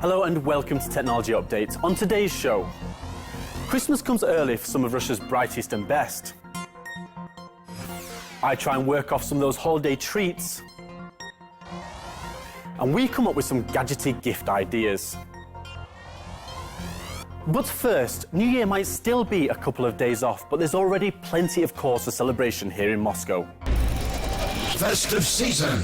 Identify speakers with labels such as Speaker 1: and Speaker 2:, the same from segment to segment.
Speaker 1: Hello and welcome to Technology Update. On today's show, Christmas comes early for some of Russia's brightest and best. I try and work off some of those holiday treats. And we come up with some gadgety gift ideas. But first, New Year might still be a couple of days off, but there's already plenty of cause for celebration here in Moscow.
Speaker 2: Festive season!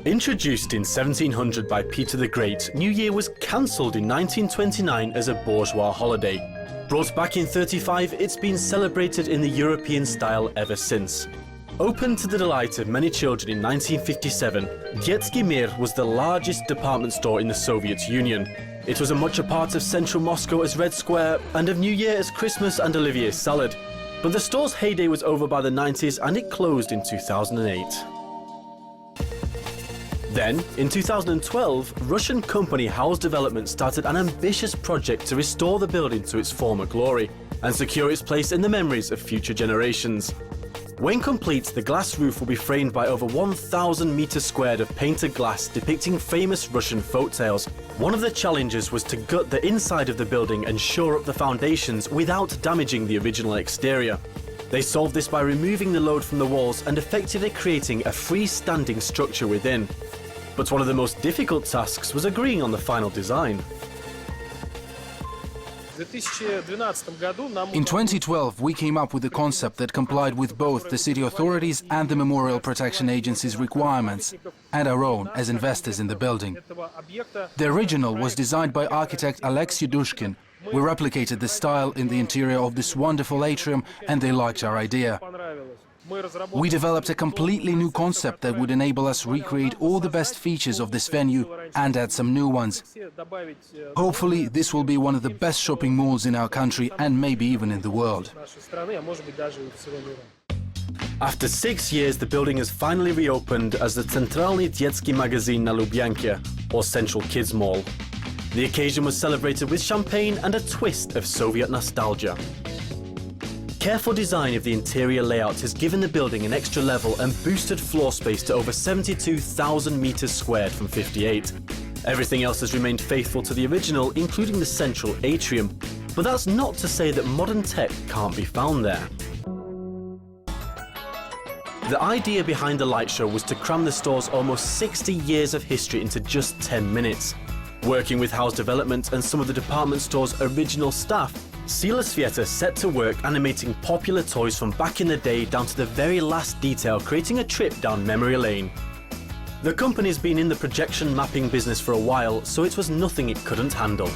Speaker 1: Introduced in 1700 by Peter the Great, New Year was cancelled in 1929 as a bourgeois holiday. Brought back in 35, it's been celebrated in the European style ever since. Opened to the delight of many children in 1957, Detsky Mir was the largest department store in the Soviet Union. It was as much a part of central Moscow as Red Square, and of New Year as Christmas and Olivier's salad. But the store's heyday was over by the 90s and it closed in 2008. Then, in 2012, Russian company House Development started an ambitious project to restore the building to its former glory and secure its place in the memories of future generations. When complete, the glass roof will be framed by over 1,000 meters squared of painted glass depicting famous Russian folk tales. One of the challenges was to gut the inside of the building and shore up the foundations without damaging the original exterior. They solved this by removing the load from the walls and effectively creating a freestanding structure within. But one of the most difficult tasks was agreeing on the final design.
Speaker 3: In 2012, we came up with a concept that complied with both the city authorities and the Memorial Protection Agency's requirements, and our own as investors in the building. The original was designed by architect Alexey Dushkin. We replicated the style in the interior of this wonderful atrium, and they liked our idea. We developed a completely new concept that would enable us recreate all the best features of this venue and add some new ones. Hopefully, this will be one of the best shopping malls in our country and maybe even in the world.
Speaker 1: After 6 years, the building has finally reopened as the Centralny Детский Magazin na Lubyanka, or Central Kids Mall. The occasion was celebrated with champagne and a twist of Soviet nostalgia. Careful design of the interior layout has given the building an extra level and boosted floor space to over 72,000 meters squared from 58. Everything else has remained faithful to the original, including the central atrium. But that's not to say that modern tech can't be found there. The idea behind the light show was to cram the store's almost 60 years of history into just 10 minutes. Working with House Development and some of the department store's original staff, Sila Svieta set to work animating popular toys from back in the day down to the very last detail, creating a trip down memory lane. The company's been in the projection mapping business for a while, so it was nothing it couldn't handle.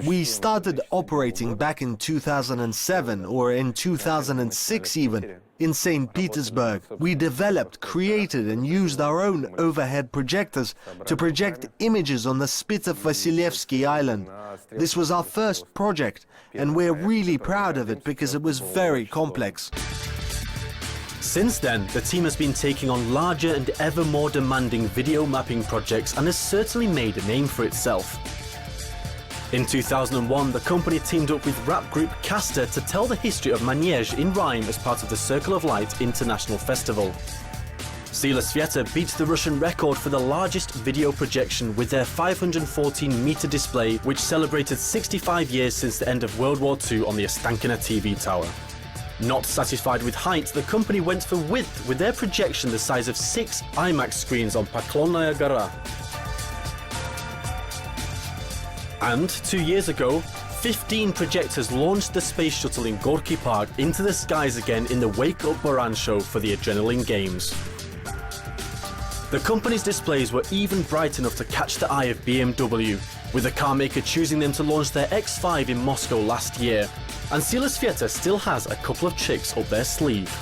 Speaker 4: We started operating back in 2007 or in 2006 even. In St. Petersburg, we developed, created and used our own overhead projectors to project images on the spit of Vasilevsky Island. This was our first project, and we're really proud of it because it was very complex.
Speaker 1: Since then, the team has been taking on larger and ever more demanding video mapping projects and has certainly made a name for itself. In 2001, the company teamed up with rap group Castor to tell the history of Manege in rhyme as part of the Circle of Light International Festival. Sila Svieta beat the Russian record for the largest video projection with their 514-meter display, which celebrated 65 years since the end of World War II on the Ostankino TV tower. Not satisfied with height, the company went for width with their projection the size of 6 IMAX screens on Poklonnaya Gora. And 2 years ago, 15 projectors launched the space shuttle in Gorky Park into the skies again in the Wake Up Buran show for the Adrenaline Games. The company's displays were even bright enough to catch the eye of BMW, with the car maker choosing them to launch their X5 in Moscow last year. And Sila Svieta still has a couple of tricks up their sleeve.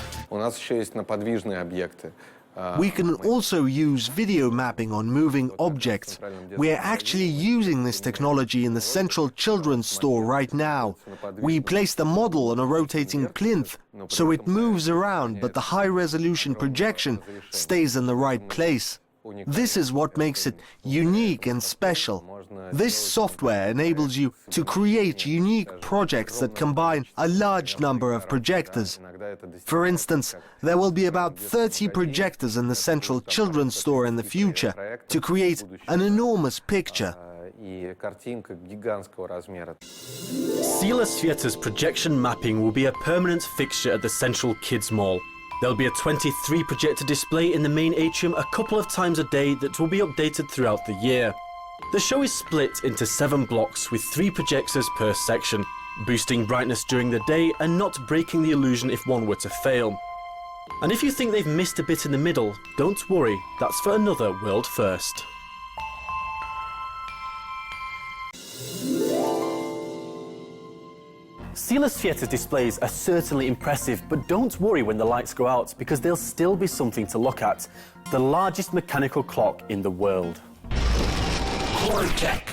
Speaker 4: We can also use video mapping on moving objects. We're actually using this technology in the Central Children's Store right now. We place the model on a rotating plinth, so it moves around, but the high-resolution projection stays in the right place. This is what makes it unique and special. This software enables you to create unique projects that combine a large number of projectors. For instance, there will be about 30 projectors in the central children's store in the future to create an enormous picture.
Speaker 1: Sila Svieta's projection mapping will be a permanent fixture at the Central Kids Mall. There'll be a 23 projector display in the main atrium a couple of times a day that will be updated throughout the year. The show is split into 7 blocks with 3 projectors per section, boosting brightness during the day and not breaking the illusion if one were to fail. And if you think they've missed a bit in the middle, don't worry, that's for another world first. Sila Svieta's displays are certainly impressive, but don't worry when the lights go out, because there'll still be something to look at. The largest mechanical clock in the world.
Speaker 2: Quartech.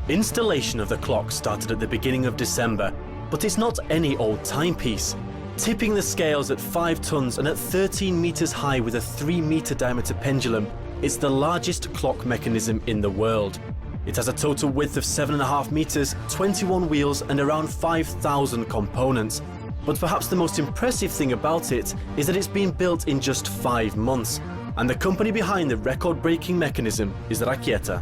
Speaker 1: Installation of the clock started at the beginning of December, but it's not any old timepiece. Tipping the scales at 5 tons and at 13 meters high with a 3-meter diameter pendulum, it's the largest clock mechanism in the world. It has a total width of 7.5 meters, 21 wheels and around 5,000 components. But perhaps the most impressive thing about it is that it's been built in just 5 months. And the company behind the record-breaking mechanism is Rakieta.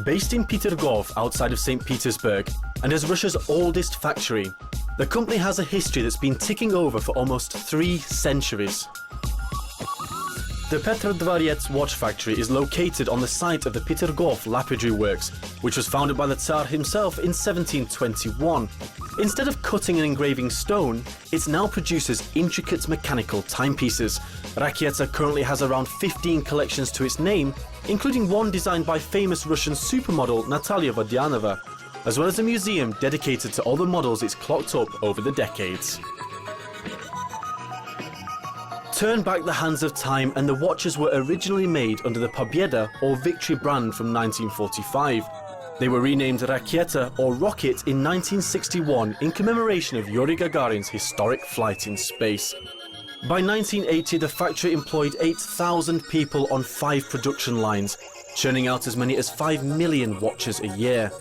Speaker 1: Based in Petergov outside of St. Petersburg, and as Russia's oldest factory, the company has a history that's been ticking over for almost 3 centuries. The Petrodvorets watch factory is located on the site of the Petergov lapidary works, which was founded by the Tsar himself in 1721. Instead of cutting and engraving stone, it now produces intricate mechanical timepieces. Rakieta currently has around 15 collections to its name, including one designed by famous Russian supermodel Natalia Vodyanova, as well as a museum dedicated to all the models it's clocked up over the decades. Turn back the hands of time and the watches were originally made under the Pobeda or Victory brand from 1945. They were renamed Rakieta or Rocket in 1961 in commemoration of Yuri Gagarin's historic flight in space. By 1980, the factory employed 8,000 people on 5 production lines, churning out as many as 5 million watches a year.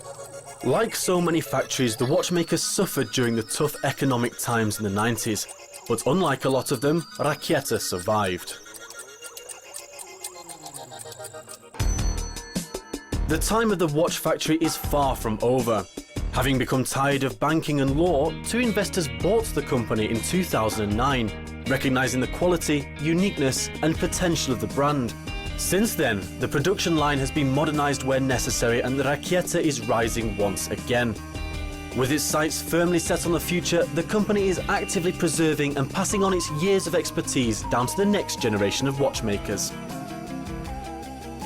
Speaker 1: Like so many factories, the watchmakers suffered during the tough economic times in the 90s. But unlike a lot of them, Rakieta survived. The time of the watch factory is far from over. Having become tired of banking and law, 2 investors bought the company in 2009, recognizing the quality, uniqueness and potential of the brand. Since then, the production line has been modernized where necessary and the Rakieta is rising once again. With its sights firmly set on the future, the company is actively preserving and passing on its years of expertise down to the next generation of watchmakers.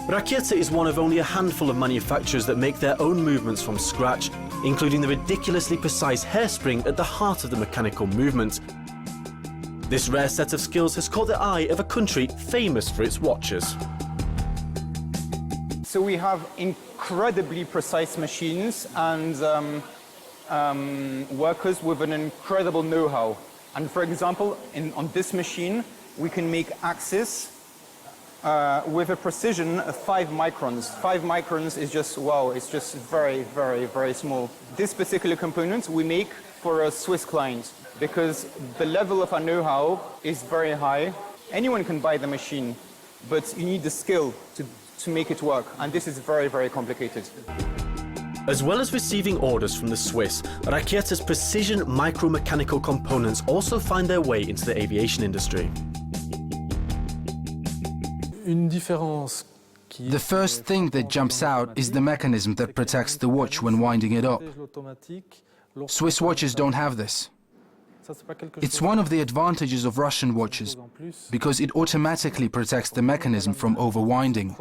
Speaker 1: Rakieta is one of only a handful of manufacturers that make their own movements from scratch, including the ridiculously precise hairspring at the heart of the mechanical movement. This rare set of skills has caught the eye of a country famous for its watches.
Speaker 5: So we have incredibly precise machines and workers with an incredible know-how. And for example, on this machine, we can make axes with a precision of 5 microns. 5 microns is just, wow, it's just very, very, very small. This particular component we make for a Swiss client because the level of our know-how is very high. Anyone can buy the machine, but you need the skill to make it work. And this is very, very complicated.
Speaker 1: As well as receiving orders from the Swiss, Rakieta's precision micromechanical components also find their way into the aviation industry.
Speaker 3: The first thing that jumps out is the mechanism that protects the watch when winding it up. Swiss watches don't have this. It's one of the advantages of Russian watches, because it automatically protects the mechanism from overwinding.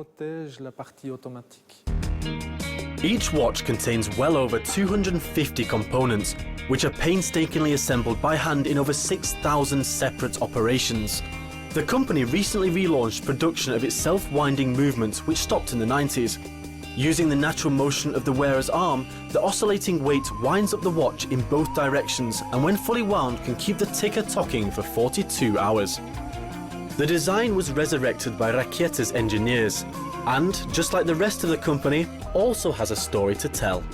Speaker 1: Each watch contains well over 250 components, which are painstakingly assembled by hand in over 6,000 separate operations. The company recently relaunched production of its self-winding movement, which stopped in the 90s. Using the natural motion of the wearer's arm, the oscillating weight winds up the watch in both directions and when fully wound can keep the ticker ticking for 42 hours. The design was resurrected by Rakieta's engineers and, just like the rest of the company, also has a story to tell.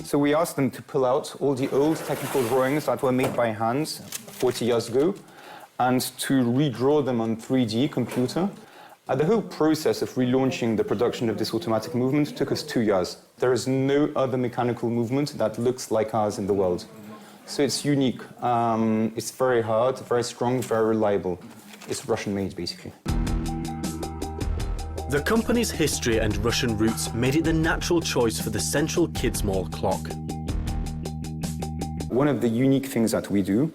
Speaker 5: So we asked them to pull out all the old technical drawings that were made by hand 40 years ago and to redraw them on 3D computer. The whole process of relaunching the production of this automatic movement took us 2 years. There is no other mechanical movement that looks like ours in the world. So it's unique. It's very hard, very strong, very reliable. It's Russian-made, basically.
Speaker 1: The company's history and Russian roots made it the natural choice for the Central Kids Mall clock.
Speaker 5: One of the unique things that we do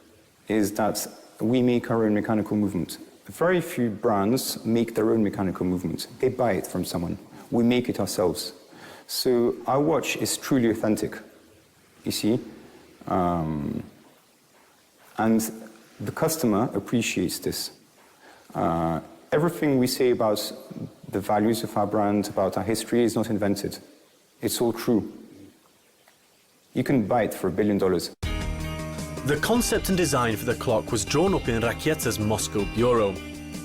Speaker 5: is that we make our own mechanical movement. Very few brands make their own mechanical movement. They buy it from someone. We make it ourselves. So our watch is truly authentic, you see. And the customer appreciates this. Everything we say about the values of our brand, about our history, is not invented. It's all true. You can buy it for $1 billion.
Speaker 1: The concept and design for the clock was drawn up in Rakieta's Moscow bureau.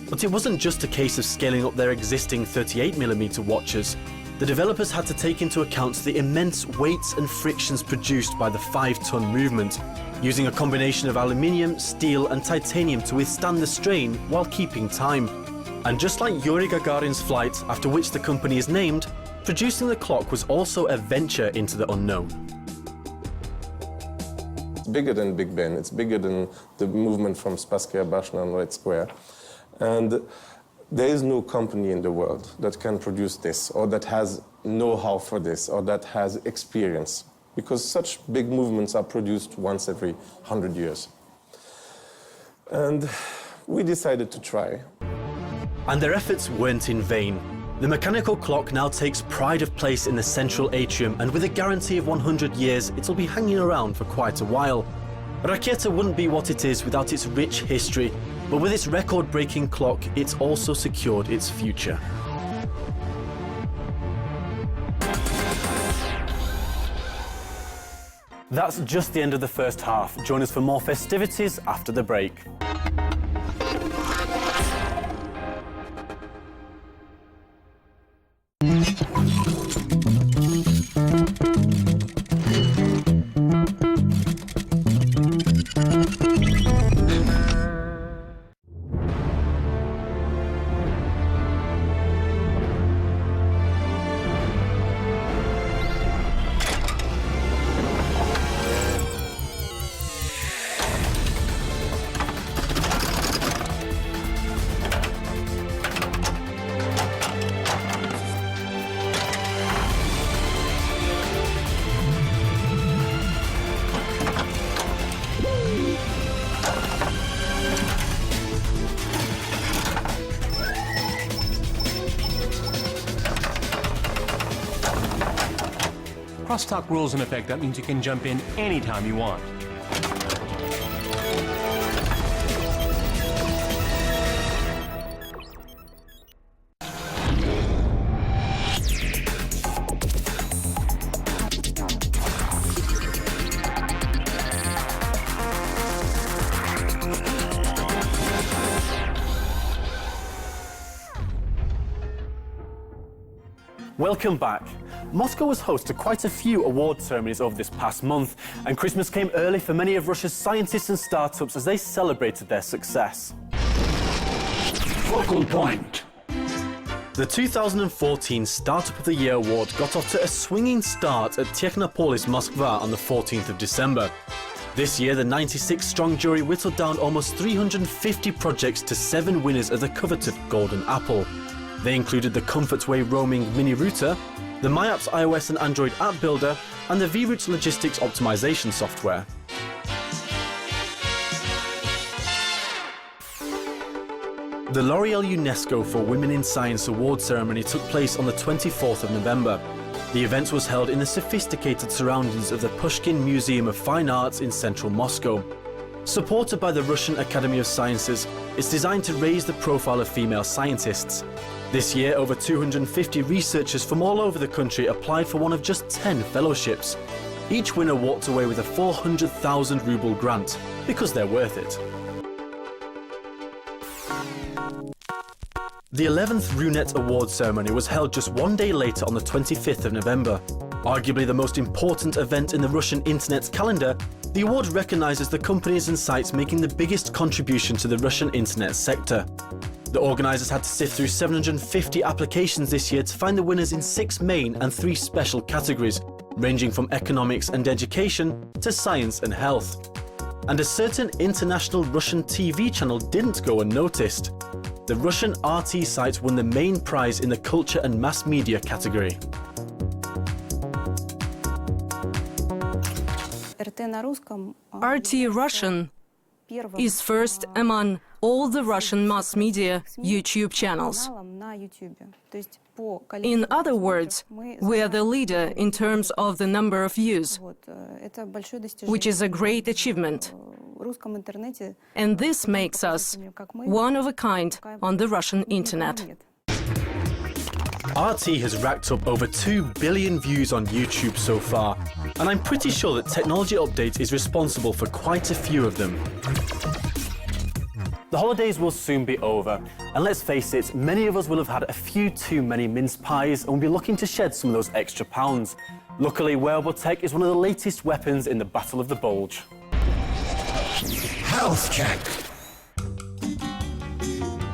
Speaker 1: But it wasn't just a case of scaling up their existing 38mm watches. The developers had to take into account the immense weights and frictions produced by the 5-ton movement, using a combination of aluminium, steel and titanium to withstand the strain while keeping time. And just like Yuri Gagarin's flight, after which the company is named, producing the clock was also a venture into the unknown.
Speaker 6: It's bigger than Big Ben, it's bigger than the movement from Spasskaya Bashna on Red Square. And there is no company in the world that can produce this, or that has know-how for this, or that has experience, because such big movements are produced once every 100 years. And we decided to try.
Speaker 1: And their efforts weren't in vain. The mechanical clock now takes pride of place in the central atrium, and with a guarantee of 100 years, it'll be hanging around for quite a while. Rakieta wouldn't be what it is without its rich history, but with its record-breaking clock, it's also secured its future. That's just the end of the first half. Join us for more festivities after the break.
Speaker 7: Crosstalk rules in effect. That means you can jump in anytime you want.
Speaker 1: Welcome back. Moscow was host to quite a few award ceremonies over this past month, and Christmas came early for many of Russia's scientists and startups as they celebrated their success.
Speaker 2: Focal point.
Speaker 1: The 2014 Startup of the Year award got off to a swinging start at Technopolis Moskva on the 14th of December. This year, the 96-strong jury whittled down almost 350 projects to 7 winners of the coveted Golden Apple. They included the Comfortway roaming mini router, the MyApps iOS and Android app builder, and the vRoutes logistics optimization software. The L'Oréal UNESCO for Women in Science award ceremony took place on the 24th of November. The event was held in the sophisticated surroundings of the Pushkin Museum of Fine Arts in central Moscow. Supported by the Russian Academy of Sciences, it's designed to raise the profile of female scientists. This year, over 250 researchers from all over the country applied for one of just 10 fellowships. Each winner walked away with a 400,000 ruble grant, because they're worth it. The 11th Runet Award ceremony was held just one day later on the 25th of November. Arguably the most important event in the Russian internet's calendar, the award recognizes the companies and sites making the biggest contribution to the Russian internet sector. The organizers had to sift through 750 applications this year to find the winners in 6 main and 3 special categories, ranging from economics and education to science and health. And a certain international Russian TV channel didn't go unnoticed. The Russian RT site won the main prize in the culture and mass media category.
Speaker 8: RT Russian is first among all the Russian mass media YouTube channels. In other words, we are the leader in terms of the number of views, which is a great achievement. And this makes us one of a kind on the Russian internet.
Speaker 1: RT has racked up over 2 billion views on YouTube so far, and I'm pretty sure that Technology Update is responsible for quite a few of them. The holidays will soon be over, and let's face it, many of us will have had a few too many mince pies and will be looking to shed some of those extra pounds. Luckily, wearable tech is one of the latest weapons in the Battle of the Bulge.
Speaker 2: Health check.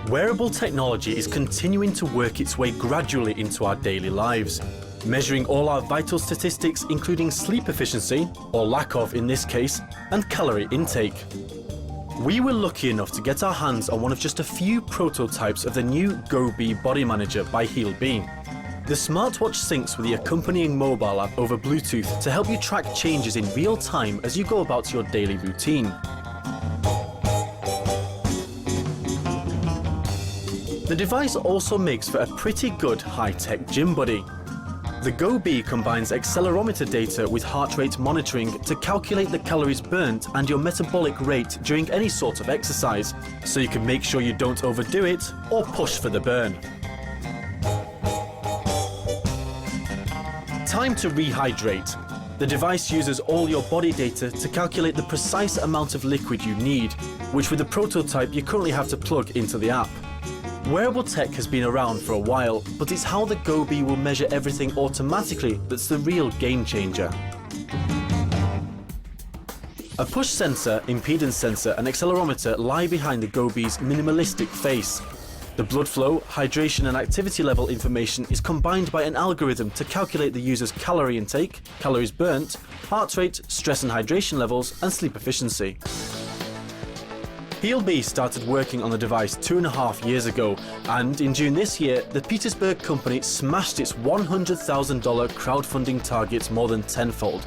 Speaker 1: Wearable technology is continuing to work its way gradually into our daily lives, measuring all our vital statistics, including sleep efficiency, or lack of in this case, and calorie intake. We were lucky enough to get our hands on one of just a few prototypes of the new GoBee Body Manager by HealBee. The smartwatch syncs with the accompanying mobile app over Bluetooth to help you track changes in real time as you go about your daily routine. The device also makes for a pretty good high-tech gym buddy. The GoBee combines accelerometer data with heart rate monitoring to calculate the calories burnt and your metabolic rate during any sort of exercise, so you can make sure you don't overdo it or push for the burn. Time to rehydrate. The device uses all your body data to calculate the precise amount of liquid you need, which with the prototype you currently have to plug into the app. Wearable tech has been around for a while, but it's how the GoBee will measure everything automatically that's the real game changer. A push sensor, impedance sensor and accelerometer lie behind the GoBee's minimalistic face. The blood flow, hydration and activity level information is combined by an algorithm to calculate the user's calorie intake, calories burnt, heart rate, stress and hydration levels and sleep efficiency. HealBee started working on the device 2.5 years ago, and in June this year, the Petersburg company smashed its $100,000 crowdfunding target more than tenfold,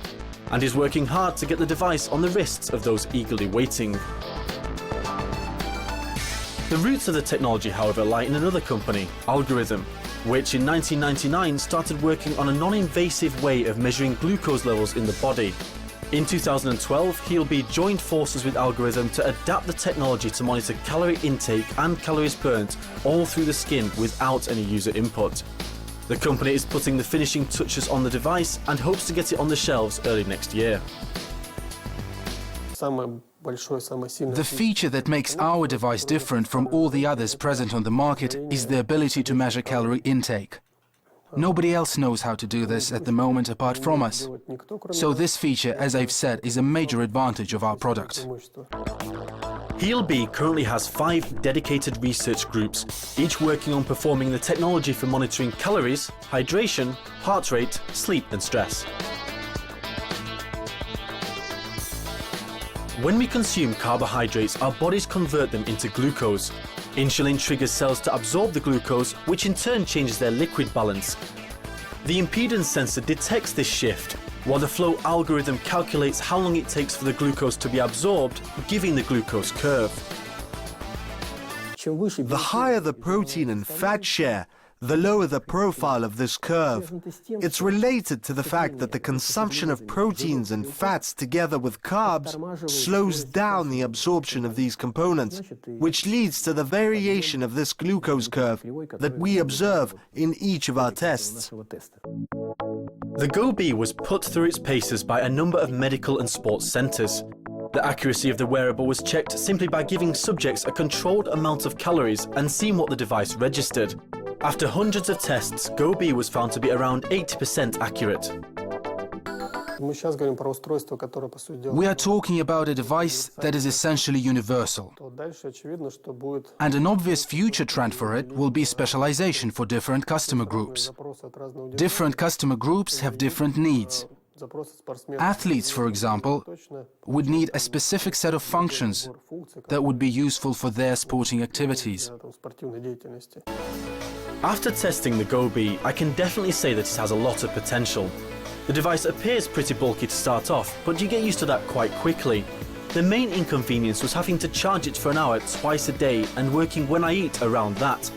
Speaker 1: and is working hard to get the device on the wrists of those eagerly waiting. The roots of the technology, however, lie in another company, Algorithm, which in 1999 started working on a non-invasive way of measuring glucose levels in the body. In 2012, HealBee joined forces with Algorithm to adapt the technology to monitor calorie intake and calories burnt all through the skin without any user input. The company is putting the finishing touches on the device and hopes to get it on the shelves early next year.
Speaker 3: The feature that makes our device different from all the others present on the market is the ability to measure calorie intake. Nobody else knows how to do this at the moment apart from us. So this feature, as I've said, is a major advantage of our product.
Speaker 1: HealBee currently has 5 dedicated research groups, each working on performing the technology for monitoring calories, hydration, heart rate, sleep and stress. When we consume carbohydrates, our bodies convert them into glucose. Insulin triggers cells to absorb the glucose, which in turn changes their liquid balance. The impedance sensor detects this shift, while the flow algorithm calculates how long it takes for the glucose to be absorbed, giving the glucose curve.
Speaker 4: The higher the protein and fat share, The lower the profile of this curve, it's related to the fact that the consumption of proteins and fats together with carbs slows down the absorption of these components, which leads to the variation of this glucose curve that we observe in each of our tests.
Speaker 1: The GoBee was put through its paces by a number of medical and sports centres. The accuracy of the wearable was checked simply by giving subjects a controlled amount of calories and seeing what the device registered. After hundreds of tests, GoBee was found to be around 80% accurate.
Speaker 3: We are talking about a device that is essentially universal. And an obvious future trend for it will be specialization for different customer groups. Different customer groups have different needs. Athletes, for example, would need a specific set of functions that would be useful for their sporting activities.
Speaker 1: After testing the GoBee, I can definitely say that it has a lot of potential. The device appears pretty bulky to start off, but you get used to that quite quickly. The main inconvenience was having to charge it for an hour twice a day and working when I eat around that.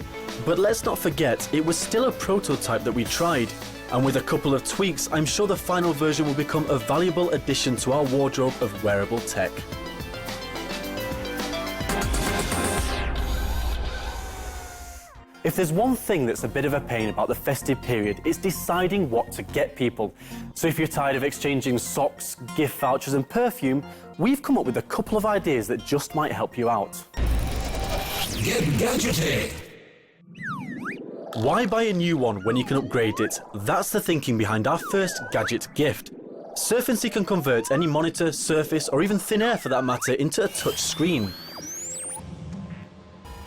Speaker 1: But let's not forget, it was still a prototype that we tried, and with a couple of tweaks, I'm sure the final version will become a valuable addition to our wardrobe of wearable tech. If there's one thing that's a bit of a pain about the festive period, it's deciding what to get people. So if you're tired of exchanging socks, gift vouchers and perfume, we've come up with a couple of ideas that just might help you out.
Speaker 2: Get gadgeted!
Speaker 1: Why buy a new one when you can upgrade it? That's the thinking behind our first gadget gift. Surfacy can convert any monitor, surface or even thin air for that matter into a touch screen.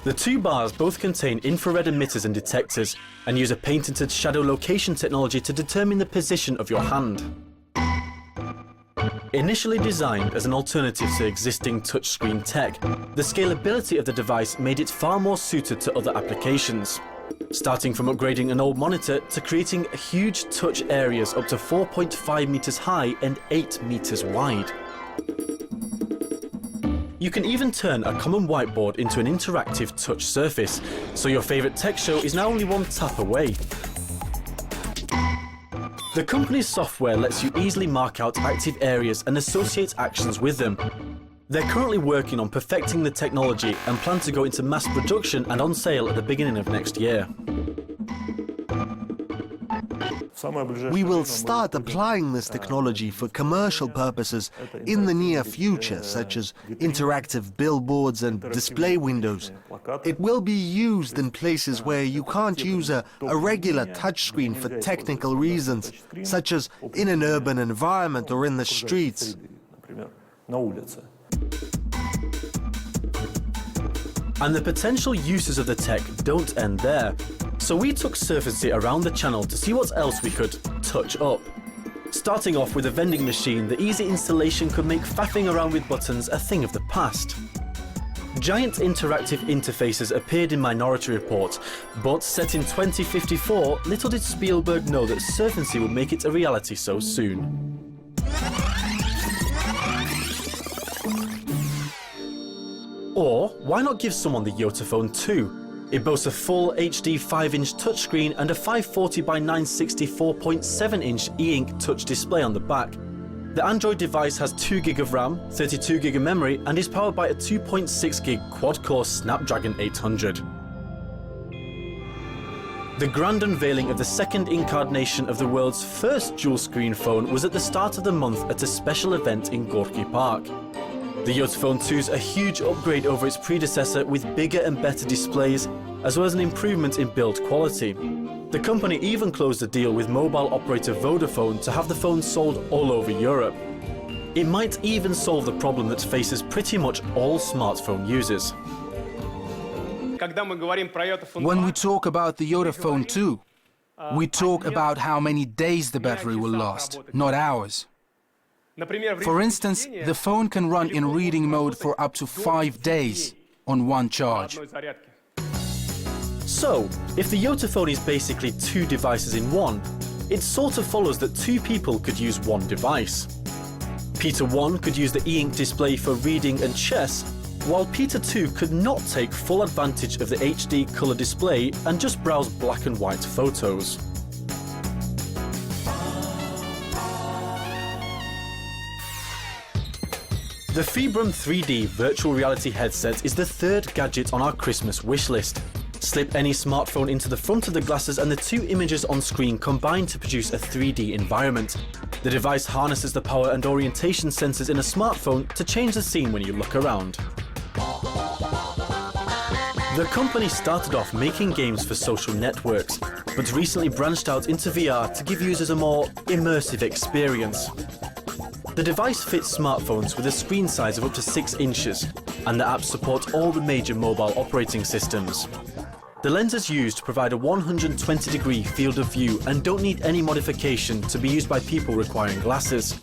Speaker 1: The two bars both contain infrared emitters and detectors and use a patented shadow location technology to determine the position of your hand. Initially designed as an alternative to existing touchscreen tech, the scalability of the device made it far more suited to other applications. Starting from upgrading an old monitor to creating huge touch areas up to 4.5 meters high and 8 meters wide. You can even turn a common whiteboard into an interactive touch surface, so your favorite tech show is now only one tap away. The company's software lets you easily mark out active areas and associate actions with them. They're currently working on perfecting the technology and plan to go into mass production and on sale at the beginning of next year.
Speaker 4: We will start applying this technology for commercial purposes in the near future, such as interactive billboards and display windows. It will be used in places where you can't use a regular touchscreen for technical reasons, such as in an urban environment or in the streets.
Speaker 1: And the potential uses of the tech don't end there. So we took Surfacy around the channel to see what else we could touch up. Starting off with a vending machine, the easy installation could make faffing around with buttons a thing of the past. Giant interactive interfaces appeared in Minority Report, but set in 2054, little did Spielberg know that Surfacy would make it a reality so soon. Or why not give someone the Yotaphone 2? It boasts a full HD 5-inch touchscreen and a 540 by 960 4.7-inch e-ink touch display on the back. The Android device has 2 GB of RAM, 32 GB of memory and is powered by a 2.6 GB quad-core Snapdragon 800. The grand unveiling of the second incarnation of the world's first dual-screen phone was at the start of the month at a special event in Gorky Park. The Yotaphone 2 is a huge upgrade over its predecessor with bigger and better displays, as well as an improvement in build quality. The company even closed a deal with mobile operator Vodafone to have the phone sold all over Europe. It might even solve the problem that faces pretty much all smartphone users.
Speaker 3: When we talk about the Yotaphone 2, we talk about how many days the battery will last, not hours. For instance, the phone can run in reading mode for up to 5 days on one charge.
Speaker 1: So, if the Yotaphone is basically 2 devices in one, it sort of follows that 2 people could use one device. Peter 1 could use the e-ink display for reading and chess, while Peter 2 could not take full advantage of the HD colour display and just browse black and white photos. The Fibrum 3D virtual reality headset is the third gadget on our Christmas wish list. Slip any smartphone into the front of the glasses and the two images on screen combine to produce a 3D environment. The device harnesses the power and orientation sensors in a smartphone to change the scene when you look around. The company started off making games for social networks, but recently branched out into VR to give users a more immersive experience. The device fits smartphones with a screen size of up to 6 inches, and the app supports all the major mobile operating systems. The lenses used provide a 120-degree field of view and don't need any modification to be used by people requiring glasses.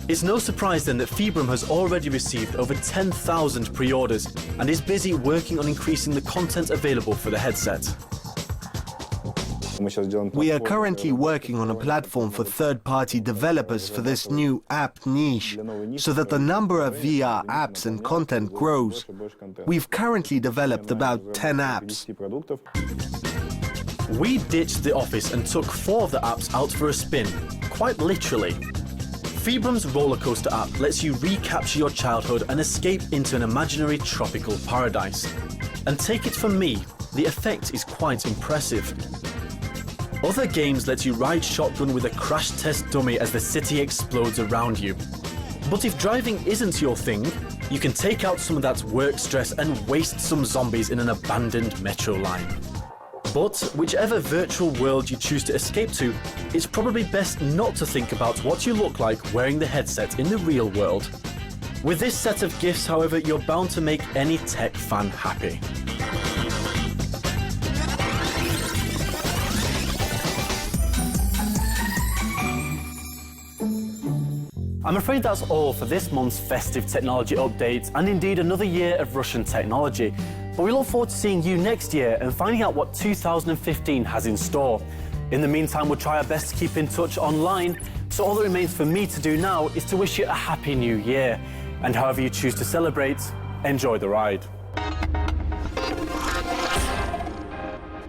Speaker 1: It's no surprise then that Fibrum has already received over 10,000 pre-orders and is busy working on increasing the content available for the headset.
Speaker 4: We are currently working on a platform for third-party developers for this new app niche, so that the number of VR apps and content grows. We've currently developed about 10 apps.
Speaker 1: We ditched the office and took 4 of the apps out for a spin, quite literally. Fibrum's rollercoaster app lets you recapture your childhood and escape into an imaginary tropical paradise. And take it from me, the effect is quite impressive. Other games let you ride shotgun with a crash test dummy as the city explodes around you. But if driving isn't your thing, you can take out some of that work stress and waste some zombies in an abandoned metro line. But whichever virtual world you choose to escape to, it's probably best not to think about what you look like wearing the headset in the real world. With this set of gifts, however, you're bound to make any tech fan happy. I'm afraid that's all for this month's festive technology update and indeed another year of Russian technology. But we look forward to seeing you next year and finding out what 2015 has in store. In the meantime, we'll try our best to keep in touch online, so all that remains for me to do now is to wish you a happy new year. And however you choose to celebrate, enjoy the ride.